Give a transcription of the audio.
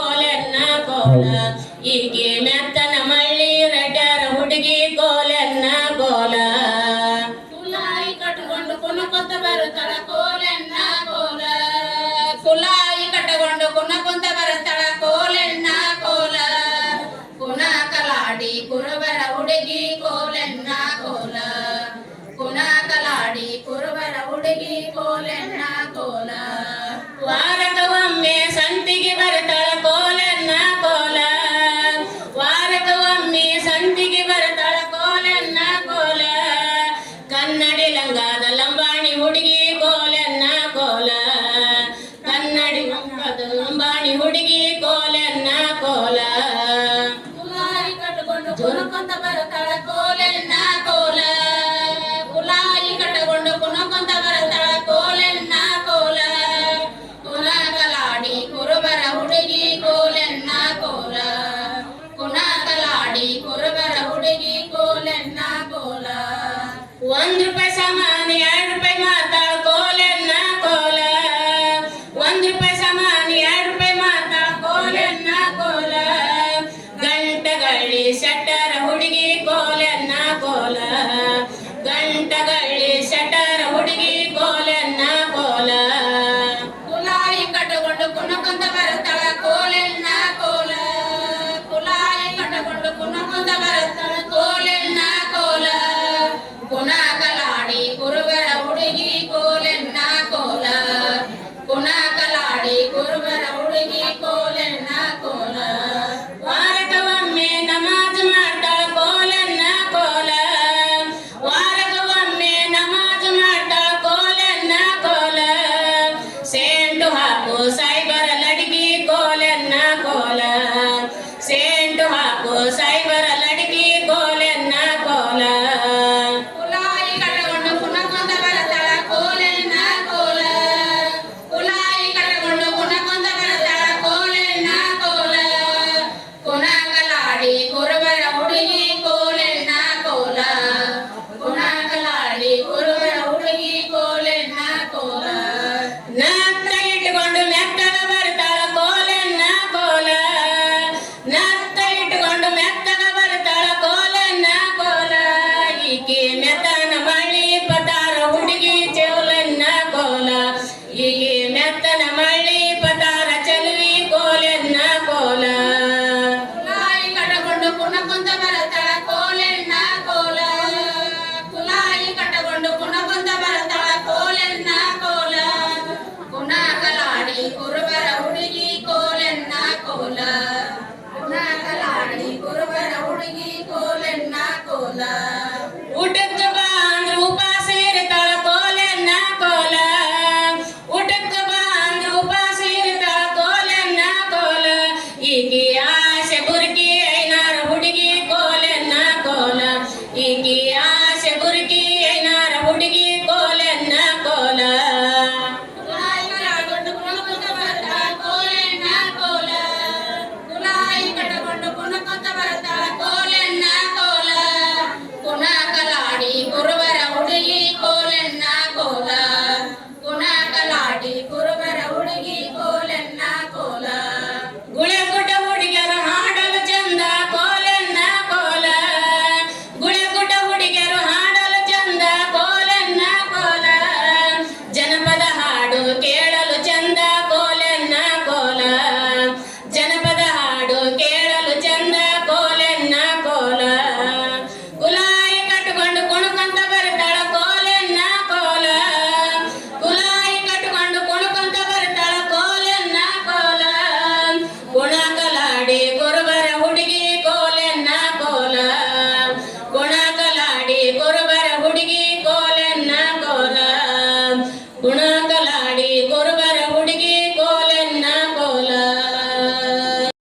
ಕೋಲೆನ್ನ ಕೋಲ ಈಕೆ ಮೆತ್ತನ ಮಳ್ಳಿ ರೆಡ್ಡರ ಹುಡುಗಿ ಕೋಲೆನ್ನ ಕೋಲ ಕುಲಾಯಿ ಕಟ್ಟಿಕೊಂಡು ಕುಣಕೊಂತ ಬರುತ್ತಾಳ ಕೋಲೆನ್ನ ಕೋಲ ಕುಲಾಯಿ ಕಟ್ಟಿಕೊಂಡು ಕುಣಕೊಂತ ಬರುತ್ತಾಳ ಕೋಲೆನ್ನ ಕೋಲ ಕುಣ ಕಲಾಡಿ ಕುರುಬರ ಹುಡುಗಿ ಕೋಲೆನ್ನ ಕೋಲ ಕುಣ ಕಲಾಡಿ ಕುರುಬರ ಹುಡುಗಿ ಕೋಲೆನ್ನ ಕೋಲ ವಾರಕವೊಮ್ಮೆ ಸಂತಿಗೆ ಬರ್ತಾಳ ಕೋಲೆನ್ನ ಕೋಲ ವಾರಕವೊಮ್ಮೆ ಸಂತಿಗೆ ಬರ್ತಾಳ ಕೋಲೆನ್ನ ಕೋಲ ಕನ್ನಡಿ ಲಂಗಾದ ಲಂಬಾಣಿ ಹುಡುಗಿ ಕೋಲೆನ್ನ ಕೋಲ ಕನ್ನಡಿ ಲಂಗಾದ ಲಂಬಾಣಿ ಹುಡುಗಿ ಕೋಲೆನ್ನ ಕೋಲ ಕುಲಾಯಿ ಕಟ್ಟಿಕೊಂಡು ಕುಣಕೊಂತ ಬರ್ತಾಳ